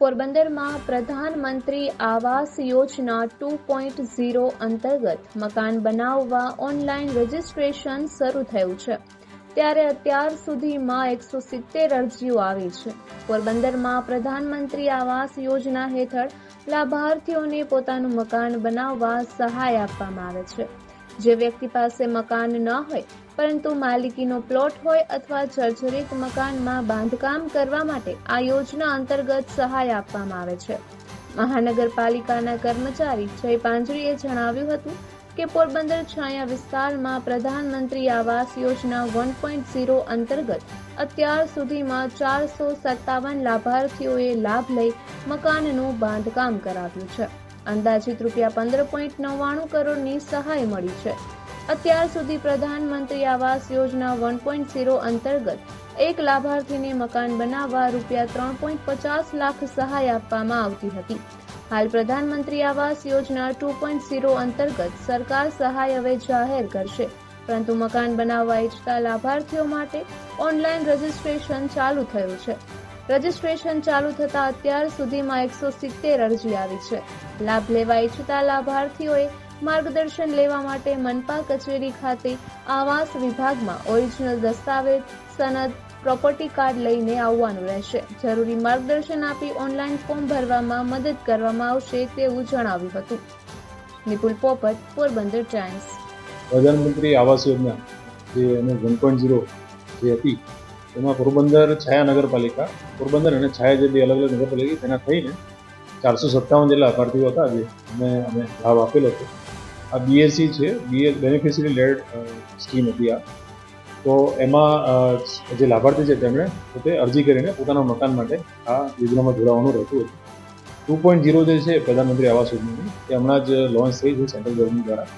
પોરબંદરમાં પ્રધાનમંત્રી આવાસ યોજના 2.0 અંતર્ગત મકાન બનાવવા ઓનલાઈન રજીસ્ટ્રેશન શરૂ થયું છે, ત્યારે અત્યાર સુધીમાં 170 અરજીઓ આવી છે. પોરબંદરમાં પ્રધાનમંત્રી આવાસ યોજના હેઠળ લાભાર્થીઓને પોતાનું મકાન બનાવવા સહાય આપવામાં આવે છે. જે વ્યક્તિ પાસે મકાન ન હોય પરંતુ માલિકીનો પ્લોટ હોય અથવા જર્જરિત મકાનમાં બાંધકામ કરવા માટે આ યોજના અંતર્ગત સહાય આપવામાં આવે છે. મહાનગરપાલિકાના કર્મચારી જય પાંજરીએ જણાવ્યું હતું કે પોરબંદર છાયા વિસ્તારમાં પ્રધાનમંત્રી આવાસ યોજના 1.0 અંતર્ગત અત્યાર સુધીમાં 457 લાભાર્થીઓએ લાભ લઈ મકાનનું બાંધકામ કરાવ્યું છે. અંદાજિત ₹15.99 કરોડની સહાય મળી છે. અત્યાર સુધી પ્રધાનમંત્રી આવાસ યોજના 1.0 અંતર્ગત એક લાભાર્થીને મકાન બનાવવા ₹3.50 લાખ સહાય આપવામાં આવતી હતી. હાલ પ્રધાનમંત્રી આવાસ યોજના 2.0 અંતર્ગત સરકાર સહાય હવે જાહેર કરશે, પરંતુ મકાન બનાવવા ઈચ્છતા લાભાર્થીઓ માટે ઓનલાઈન રજીસ્ટ્રેશન ચાલુ થયું છે. રજીસ્ટ્રેશન ચાલુ થતા અત્યાર સુધીમાં 170 અરજી આવી છે. લાભ લેવા ઈચ્છતા લાભાર્થીઓએ માર્ગદર્શન લેવા માટે મનપા કચેરી ખાતે આવાસ વિભાગમાં ઓરિજિનલ દસ્તાવેજ, સનદ, પ્રોપર્ટી કાર્ડ લઈને આવવાનું રહેશે. જરૂરી માર્ગદર્શન આપી ઓનલાઈન ફોર્મ ભરવામાં મદદ કરવામાં આવશે તેવું જણાવ્યું હતું. નિપુલ પોપટ, પોરબંદર ટાઈમ્સ. પ્રધાનમંત્રી આવાસ યોજના જે 1.0 જે હતી એમાં પોરબંદર છાયા નગરપાલિકા, પોરબંદર અને છાયા જે બે અલગ અલગ નગરપાલિકા તેના થઈને 457 જેટલા લાભાર્થીઓ હતા જે અમે લાભ આપેલો હતો. આ BSC છે, બેનિફિશિયરી લેડ સ્કીમ હતી. આ તો એમાં જે લાભાર્થી છે તેમણે પોતે અરજી કરીને પોતાના મકાન માટે આ યોજનામાં જોડાવાનું રહેતું હતું. 2.0 જે છે પ્રધાનમંત્રી આવાસ યોજનાની એ હમણાં જ લોન્ચ થઈ છે સેન્ટ્રલ ગવર્મેન્ટ દ્વારા.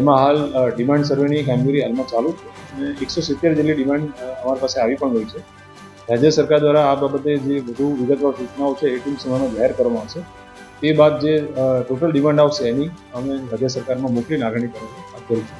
એમાં હાલ ડિમાન્ડ સર્વેની કામગીરી હાલમાં ચાલુ છે અને 170 જેટલી ડિમાન્ડ અમારી પાસે આવી પણ ગઈ છે. રાજ્ય સરકાર દ્વારા આ બાબતે જે વધુ વિગતવાર સૂચનાઓ છે એ ટૂંક સમયમાં જાહેર કરવામાં આવશે. તે બાદ જે ટોટલ ડિમાન્ડ આવશે એની અમે રાજ્ય સરકારમાં મોકલીને આગળની કાર્યવાહી હાથ ધરીશું.